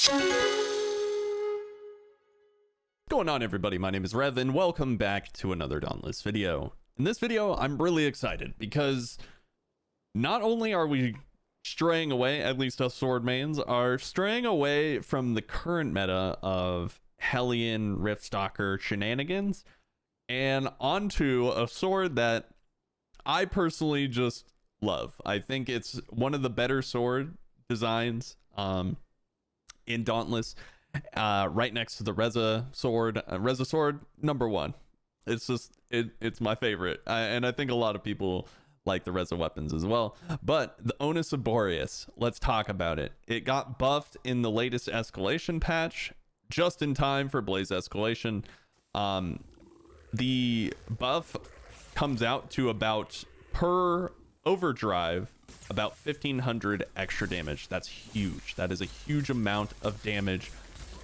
What's going on, everybody? My name is Rev, and welcome back to another Dauntless video. In this video, I'm really excited because not only are we straying away, at least us sword mains are straying away from the current meta of Hellion Riftstalker shenanigans and onto a sword that I personally just love. I think it's one of the better sword designs in Dauntless, right next to the Reza Sword. Reza Sword #1. It's just it's my favorite, and I think a lot of people like the Reza weapons as well. But the Onus of Boreus, let's talk about it. It got buffed in the latest escalation patch, just in time for Blaze Escalation. The buff comes out to about, per overdrive, about 1500 extra damage. That's huge. That is a huge amount of damage.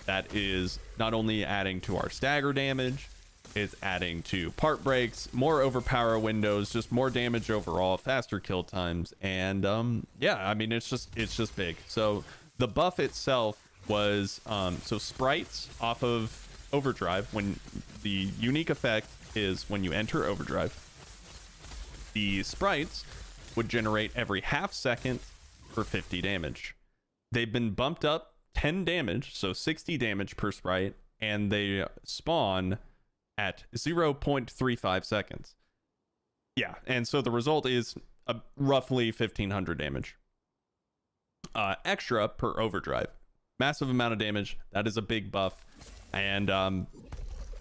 That is not only adding to our stagger damage, it's adding to part breaks, more overpower windows, just more damage overall, faster kill times, and yeah, I mean, it's just big. So the buff itself was so sprites off of overdrive. When the unique effect is when you enter overdrive, the sprites would generate every half second for 50 damage. They've been bumped up 10 damage, so 60 damage per sprite, and they spawn at 0.35 seconds. Yeah, and so the result is roughly 1500 damage extra per overdrive. Massive amount of damage. That is a big buff, and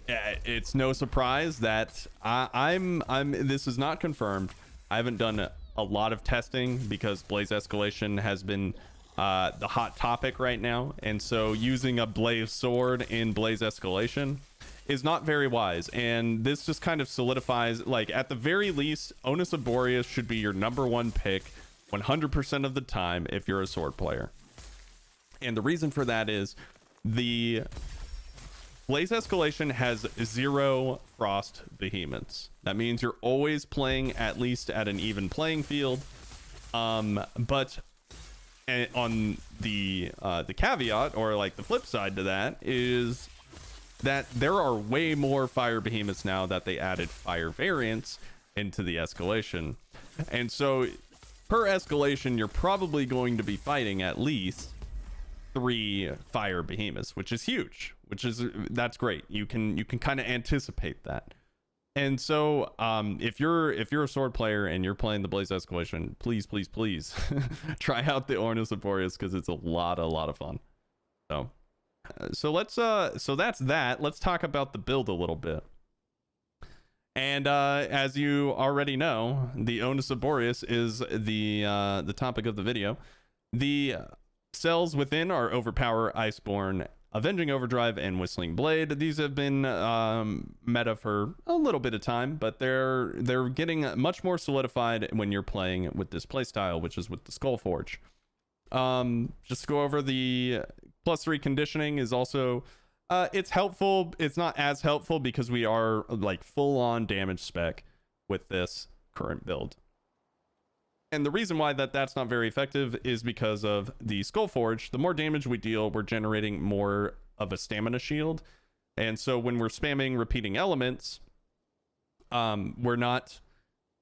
it's no surprise that I'm this is not confirmed. I haven't done a lot of testing because Blaze Escalation has been the hot topic right now, and so using a Blaze Sword in Blaze Escalation is not very wise, and this just kind of solidifies, like, at the very least, Onus of Boreus should be your #1 pick 100% of the time if you're a sword player. And the reason for that is the Blaze Escalation has 0 frost behemoths. That means you're always playing at least at an even playing field, but on the caveat, or like the flip side to that, is that there are way more fire behemoths now that they added fire variants into the escalation. And so per escalation, you're probably going to be fighting at least 3 fire behemoths, which is huge, that's great. You can kind of anticipate that. And so if you're a sword player and you're playing the Blaze Escalation, please try out the Onus of Boreus, because it's a lot of fun. So let's so that's that. Let's talk about the build a little bit. And as you already know, the Onus of Boreus is the topic of the video. The cells within are Overpower, Iceborne, Avenging Overdrive, and Whistling Blade. These have been meta for a little bit of time, but they're getting much more solidified when you're playing with this playstyle, which is with the Skullforge. Just to go over the +3 conditioning is also it's helpful. It's not as helpful because we are like full on damage spec with this current build. And the reason why that's not very effective is because of the Skullforge. The more damage we deal, we're generating more of a stamina shield. And so when we're spamming repeating elements, we're not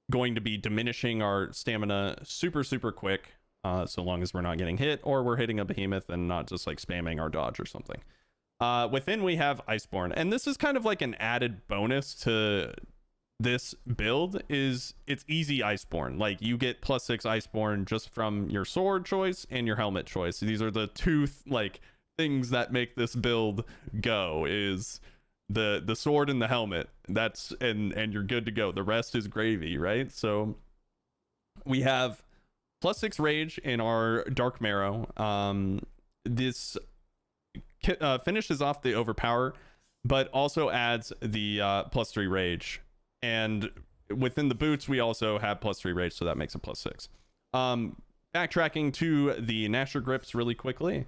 going to be diminishing our stamina super quick, so long as we're not getting hit, or we're hitting a behemoth and not just like spamming our dodge or something. Within we have Iceborne, and this is kind of like an added bonus to this build. Is it's easy Iceborne. Like, you get +6 Iceborne just from your sword choice and your helmet choice. These are the two like things that make this build go, is the sword and the helmet. That's and you're good to go. The rest is gravy, right? So we have +6 rage in our Dark Marrow. This finishes off the Overpower, but also adds the +3 rage. And within the boots, we also have +3 rage, so that makes it +6. Backtracking to the Gnasher grips really quickly.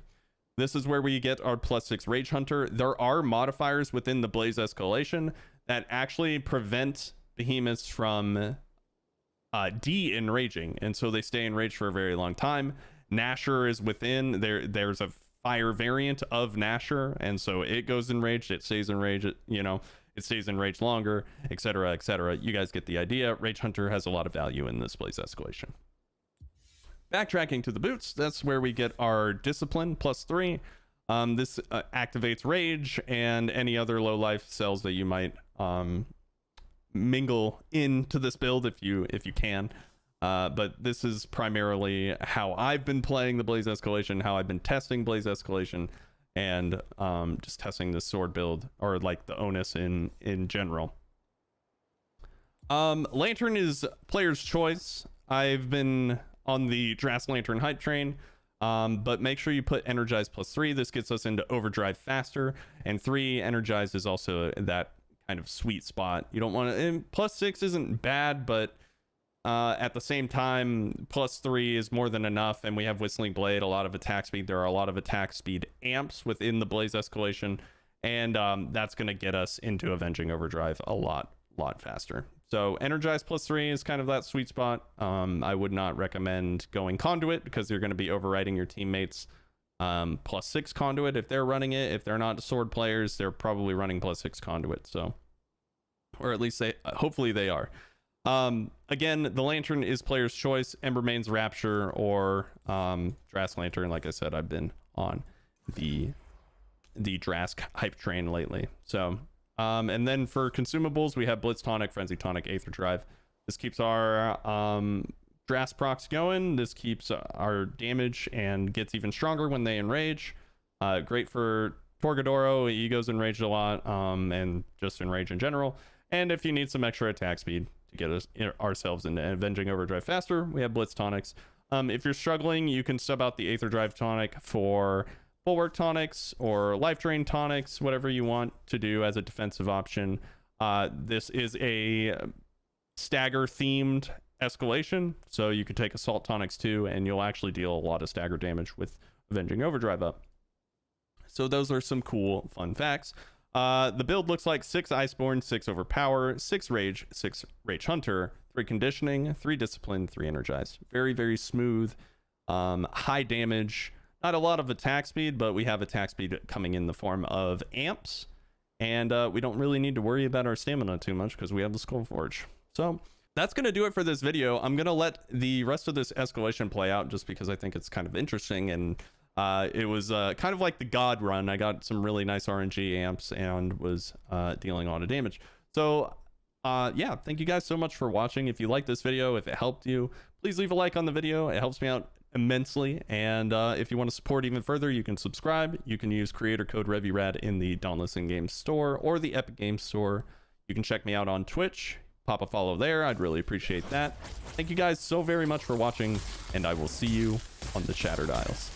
This is where we get our +6 Rage Hunter. There are modifiers within the Blaze Escalation that actually prevent behemoths from de-enraging, and so they stay enraged for a very long time. Gnasher is within there. There's a fire variant of Nasher, and so it goes enraged, it stays enraged, it stays enraged longer, etc., etc. You guys get the idea. Rage Hunter has a lot of value in this Blaze Escalation. Backtracking to the boots, that's where we get our discipline +3. This activates rage and any other low life cells that you might mingle into this build if you can. But this is primarily how I've been playing the Blaze Escalation, how I've been testing Blaze Escalation, and just testing this sword build, or like the onus in general. Lantern is player's choice. I've been on the Drast Lantern hype train, but make sure you put Energize +3. This gets us into overdrive faster, and 3 Energize is also that kind of sweet spot. You don't want to, and +6 isn't bad, but at the same time, +3 is more than enough, and we have Whistling Blade, a lot of attack speed. There are a lot of attack speed amps within the Blaze Escalation, and that's going to get us into Avenging Overdrive a lot faster. So Energize +3 is kind of that sweet spot. I would not recommend going Conduit, because you're going to be overriding your teammates +6 Conduit if they're running it. If they're not sword players, they're probably running +6 Conduit, so, or at least they hopefully they are. Again, the Lantern is player's choice. Embermane's Rapture or Drast Lantern. Like I said, I've been on the Drast hype train lately. So and then for consumables, we have Blitz Tonic, Frenzy Tonic, Aether Drive. This keeps our Drast procs going. This keeps our damage and gets even stronger when they enrage. Great for Torgadoro. He goes enraged a lot, and just enrage in general. And if you need some extra attack speed to get ourselves into Avenging Overdrive faster, we have Blitz Tonics. If you're struggling, you can sub out the Aether Drive Tonic for Bulwark Tonics or Life Drain Tonics, whatever you want to do as a defensive option. This is a stagger themed escalation, so you could take Assault Tonics too, and you'll actually deal a lot of stagger damage with Avenging Overdrive up. So those are some cool fun facts. The build looks like 6 Iceborne, 6 Overpower, 6 Rage, 6 Rage Hunter, 3 Conditioning, 3 Discipline, 3 Energize. Very, very smooth, high damage. Not a lot of attack speed, but we have attack speed coming in the form of amps. And we don't really need to worry about our stamina too much because we have the Skull Forge. So that's going to do it for this video. I'm going to let the rest of this escalation play out just because I think it's kind of interesting. And it was kind of like the God run. I got some really nice RNG amps and was dealing a lot of damage. So yeah, thank you guys so much for watching. If you liked this video, if it helped you, please leave a like on the video. It helps me out immensely. And if you want to support even further, you can subscribe. You can use creator code RevvyRad in the Dauntless in-game store or the Epic Games store. You can check me out on Twitch. Pop a follow there. I'd really appreciate that. Thank you guys so very much for watching, and I will see you on the Shattered Isles.